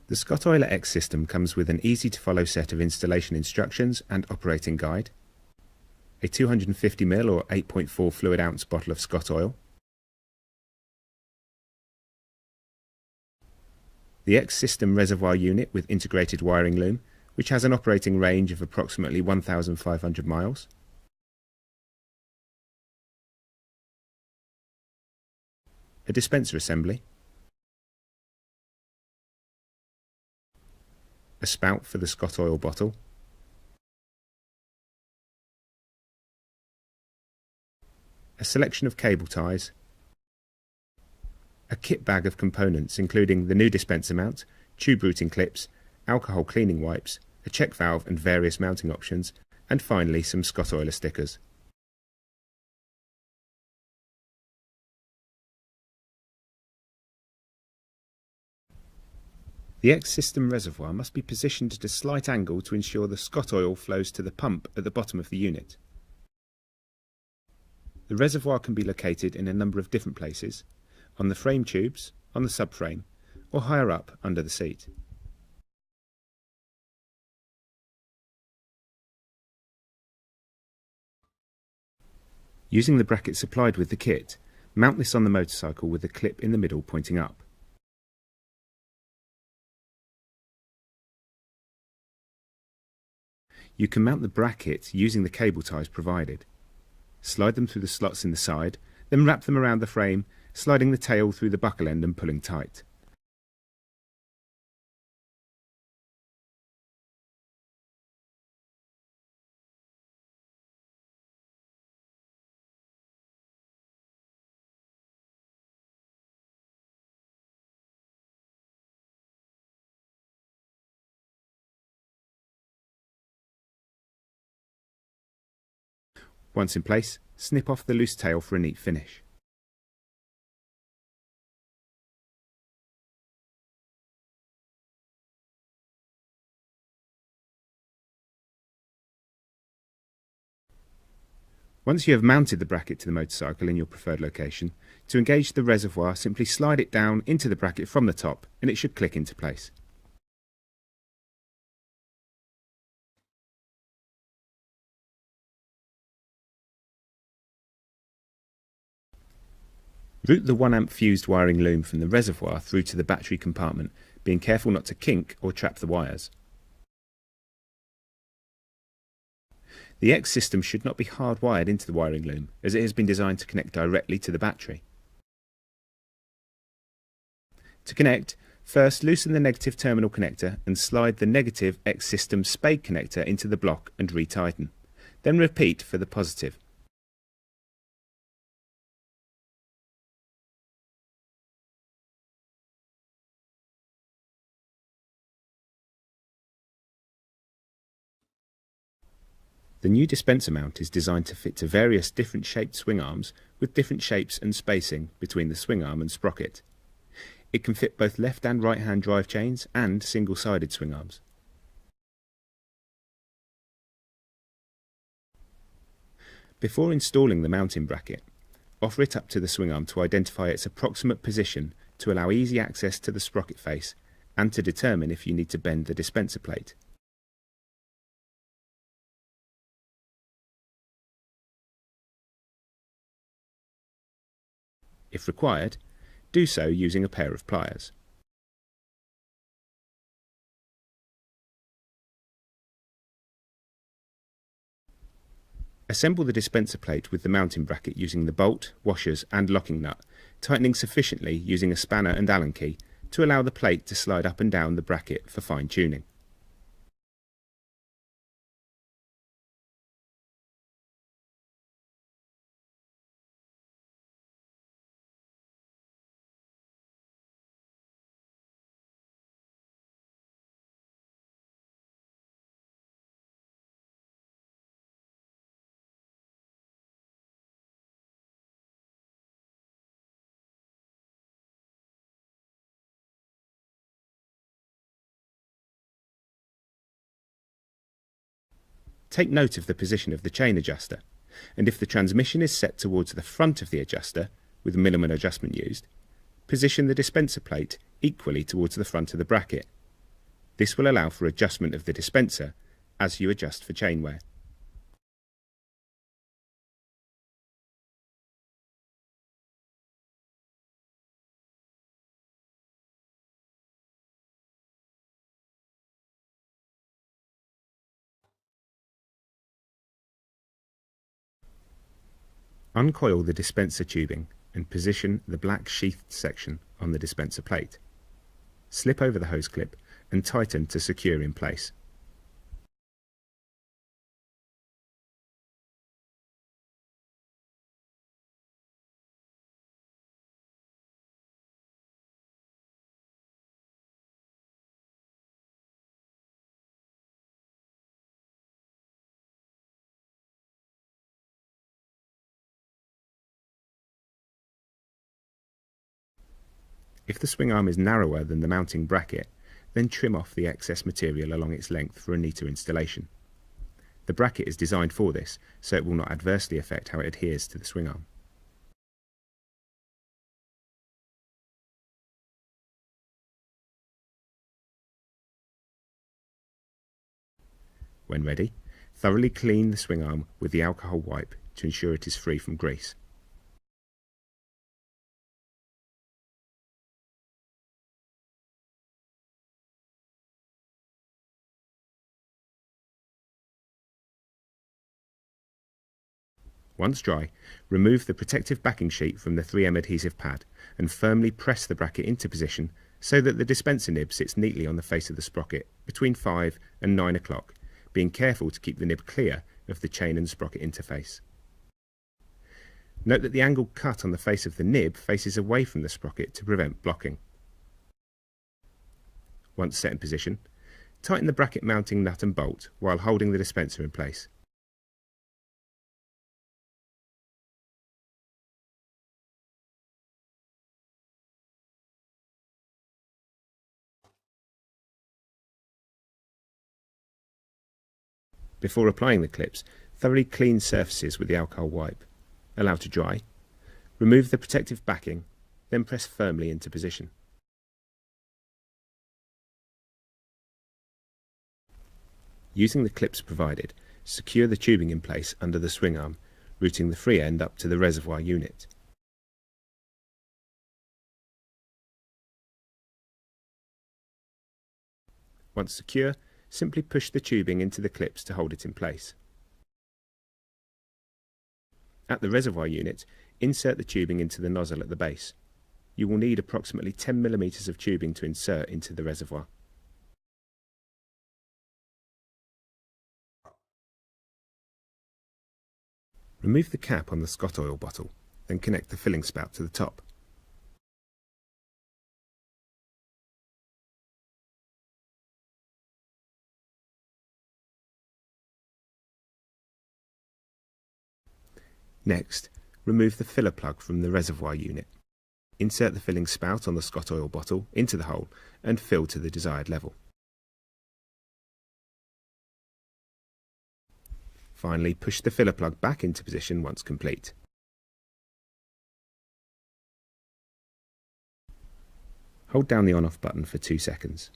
The Scott Oiler xSystem comes with an easy-to-follow set of installation instructions and operating guide, a 250ml or 8.4 fluid ounce bottle of Scott oil, the xSystem Reservoir unit with integrated wiring loom, which has an operating range of approximately 1,500 miles, a dispenser assembly, a spout for the Scott oil bottle, a selection of cable ties, a kit bag of components including the new dispenser mount, tube routing clips, alcohol cleaning wipes, a check valve and various mounting options, and finally some Scott Oiler stickers. The xSystem reservoir must be positioned at a slight angle to ensure the Scott oil flows to the pump at the bottom of the unit. The reservoir can be located in a number of different places, on the frame tubes, on the subframe, or higher up under the seat. Using the bracket supplied with the kit, mount this on the motorcycle with the clip in the middle pointing up. You can mount the bracket using the cable ties provided. Slide them through the slots in the side, then wrap them around the frame, sliding the tail through the buckle end and pulling tight. Once in place, snip off the loose tail for a neat finish. Once you have mounted the bracket to the motorcycle in your preferred location, to engage the reservoir, simply slide it down into the bracket from the top and it should click into place. Route the 1A fused wiring loom from the reservoir through to the battery compartment, being careful not to kink or trap the wires. The xSystem should not be hardwired into the wiring loom, as it has been designed to connect directly to the battery. To connect, first loosen the negative terminal connector and slide the negative xSystem spade connector into the block and retighten. Then repeat for the positive. The new dispenser mount is designed to fit to various different shaped swing arms with different shapes and spacing between the swing arm and sprocket. It can fit both left and right hand drive chains and single-sided swing arms. Before installing the mounting bracket, offer it up to the swing arm to identify its approximate position to allow easy access to the sprocket face and to determine if you need to bend the dispenser plate. If required, do so using a pair of pliers. Assemble the dispenser plate with the mounting bracket using the bolt, washers and locking nut, tightening sufficiently using a spanner and Allen key to allow the plate to slide up and down the bracket for fine tuning. Take note of the position of the chain adjuster, and if the transmission is set towards the front of the adjuster, with minimum adjustment used, position the dispenser plate equally towards the front of the bracket, This will allow for adjustment of the dispenser as you adjust for chain wear. Uncoil the dispenser tubing and position the black sheathed section on the dispenser plate. Slip over the hose clip and tighten to secure in place. If the swing arm is narrower than the mounting bracket, then trim off the excess material along its length for a neater installation. The bracket is designed for this, so it will not adversely affect how it adheres to the swing arm. When ready, thoroughly clean the swing arm with the alcohol wipe to ensure it is free from grease. Once dry, remove the protective backing sheet from the 3M adhesive pad and firmly press the bracket into position so that the dispenser nib sits neatly on the face of the sprocket between 5 and 9 o'clock, being careful to keep the nib clear of the chain and sprocket interface. Note that the angled cut on the face of the nib faces away from the sprocket to prevent blocking. Once set in position, tighten the bracket mounting nut and bolt while holding the dispenser in place. Before applying the clips, thoroughly clean surfaces with the alcohol wipe. Allow to dry. Remove the protective backing, then press firmly into position. Using the clips provided, secure the tubing in place under the swing arm, routing the free end up to the reservoir unit. Once secure, simply push the tubing into the clips to hold it in place. At the reservoir unit, insert the tubing into the nozzle at the base. You will need approximately 10 mm of tubing to insert into the reservoir. Remove the cap on the Scott oil bottle, then connect the filling spout to the top. Next, remove the filler plug from the reservoir unit. Insert the filling spout on the Scott oil bottle into the hole and fill to the desired level. Finally, push the filler plug back into position once complete. Hold down the on-off button for 2 seconds.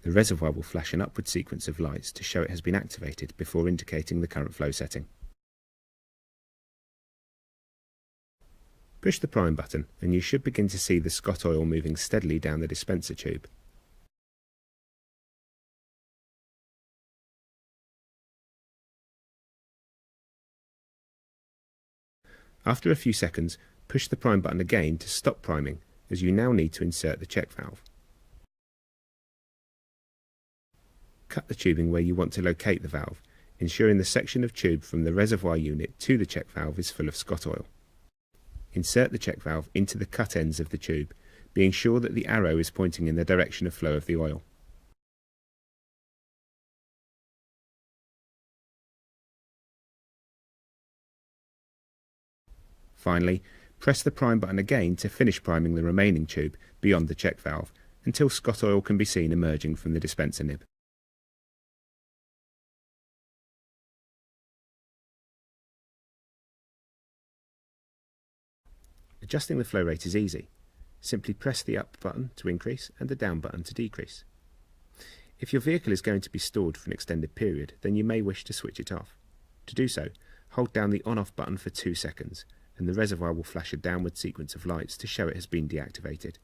The reservoir will flash an upward sequence of lights to show it has been activated before indicating the current flow setting. Push the prime button and you should begin to see the Scott oil moving steadily down the dispenser tube. After a few seconds, push the prime button again to stop priming, as you now need to insert the check valve. Cut the tubing where you want to locate the valve, ensuring the section of tube from the reservoir unit to the check valve is full of Scott oil. Insert the check valve into the cut ends of the tube, being sure that the arrow is pointing in the direction of flow of the oil. Finally, press the prime button again to finish priming the remaining tube beyond the check valve until Scott oil can be seen emerging from the dispenser nib. Adjusting the flow rate is easy. Simply press the up button to increase and the down button to decrease. If your vehicle is going to be stored for an extended period, then you may wish to switch it off. To do so, hold down the on-off button for 2 seconds, and the reservoir will flash a downward sequence of lights to show it has been deactivated.